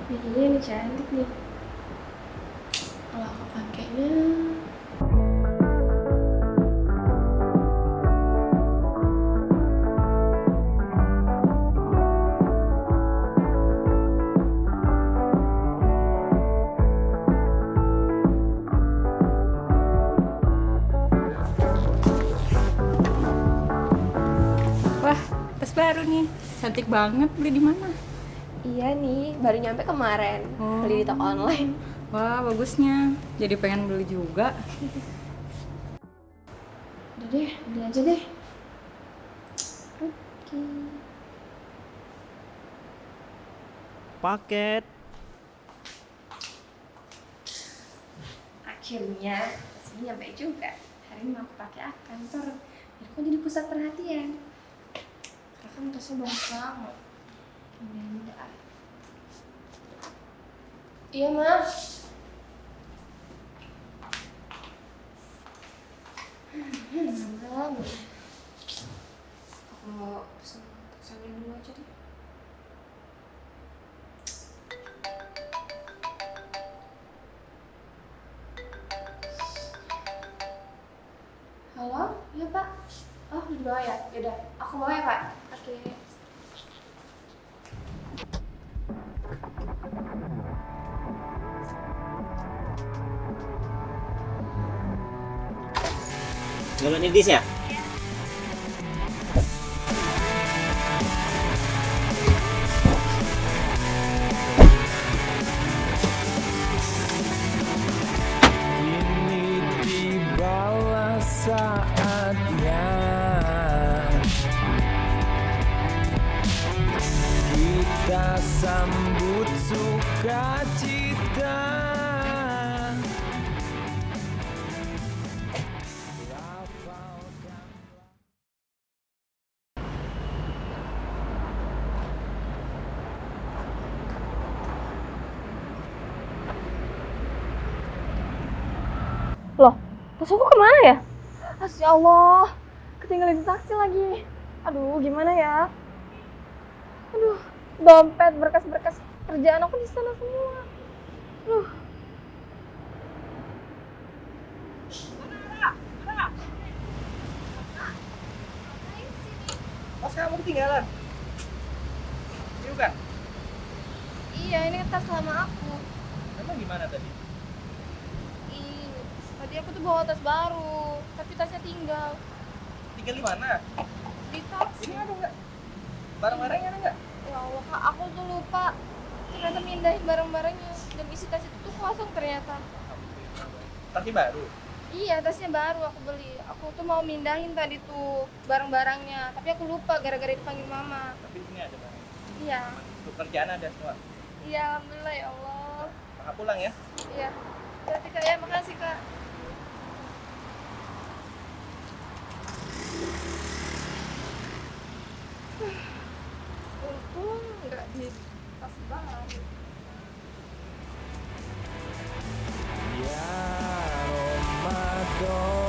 Iya ini cantik nih. Kalau aku pakainya Wah, tas baru nih. Cantik banget. Beli di mana? iya nih, baru nyampe kemarin. Oh. Beli di toko online. Wah, bagusnya. Jadi pengen beli juga. Udah deh, beli aja deh. Oke. Paket. Akhirnya kesini nyampe juga. Hari ini mau aku pakai kantor biar aku jadi pusat perhatian. Karena kan tasnya bagus banget. Ini udah. Iya mas. Lama. Aku mau pesen taksinya dulu aja deh. Halo, iya pak. Oh, di bawah ya? Yaudah, aku bawa ya pak. Oke. Belum nidis ya? Kini tibalah saatnya kita sambut sukacita. Loh, tas aku kemana ya? Ya Allah, ketinggalan di taksi lagi. Aduh, gimana ya? Aduh, dompet, berkas-berkas kerjaan aku di sana semua. Aduh. Mas kamu ketinggalan. Iya kan? Iya, ini tas lama aku. Emang gimana tadi? Tadi aku tuh bawa tas baru, tapi tasnya tinggal Tinggal di mana? di taksi. Ini ada nggak? Barang-barangnya ada nggak? Ya Allah, Kak, aku tuh lupa. Ternyata mindahin barang-barangnya dan isi tas itu tuh kosong ternyata. Tasnya baru. Iya, tasnya baru aku beli. Aku tuh mau mindahin tadi tuh barang-barangnya, tapi aku lupa gara-gara dipanggil mama. Tapi ini ada barang. Iya. Untuk kerjaan ada semua. Iya, alhamdulillah ya Allah. Maka pulang ya. Iya. Berarti Kak ya, makasih Kak. Untung nggak di tas baru. Ya Ramadan,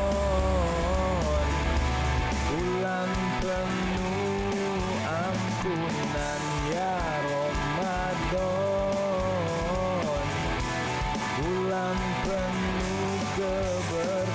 bulan penuh ampunan. Ya Ramadan, bulan penuh keberkahan.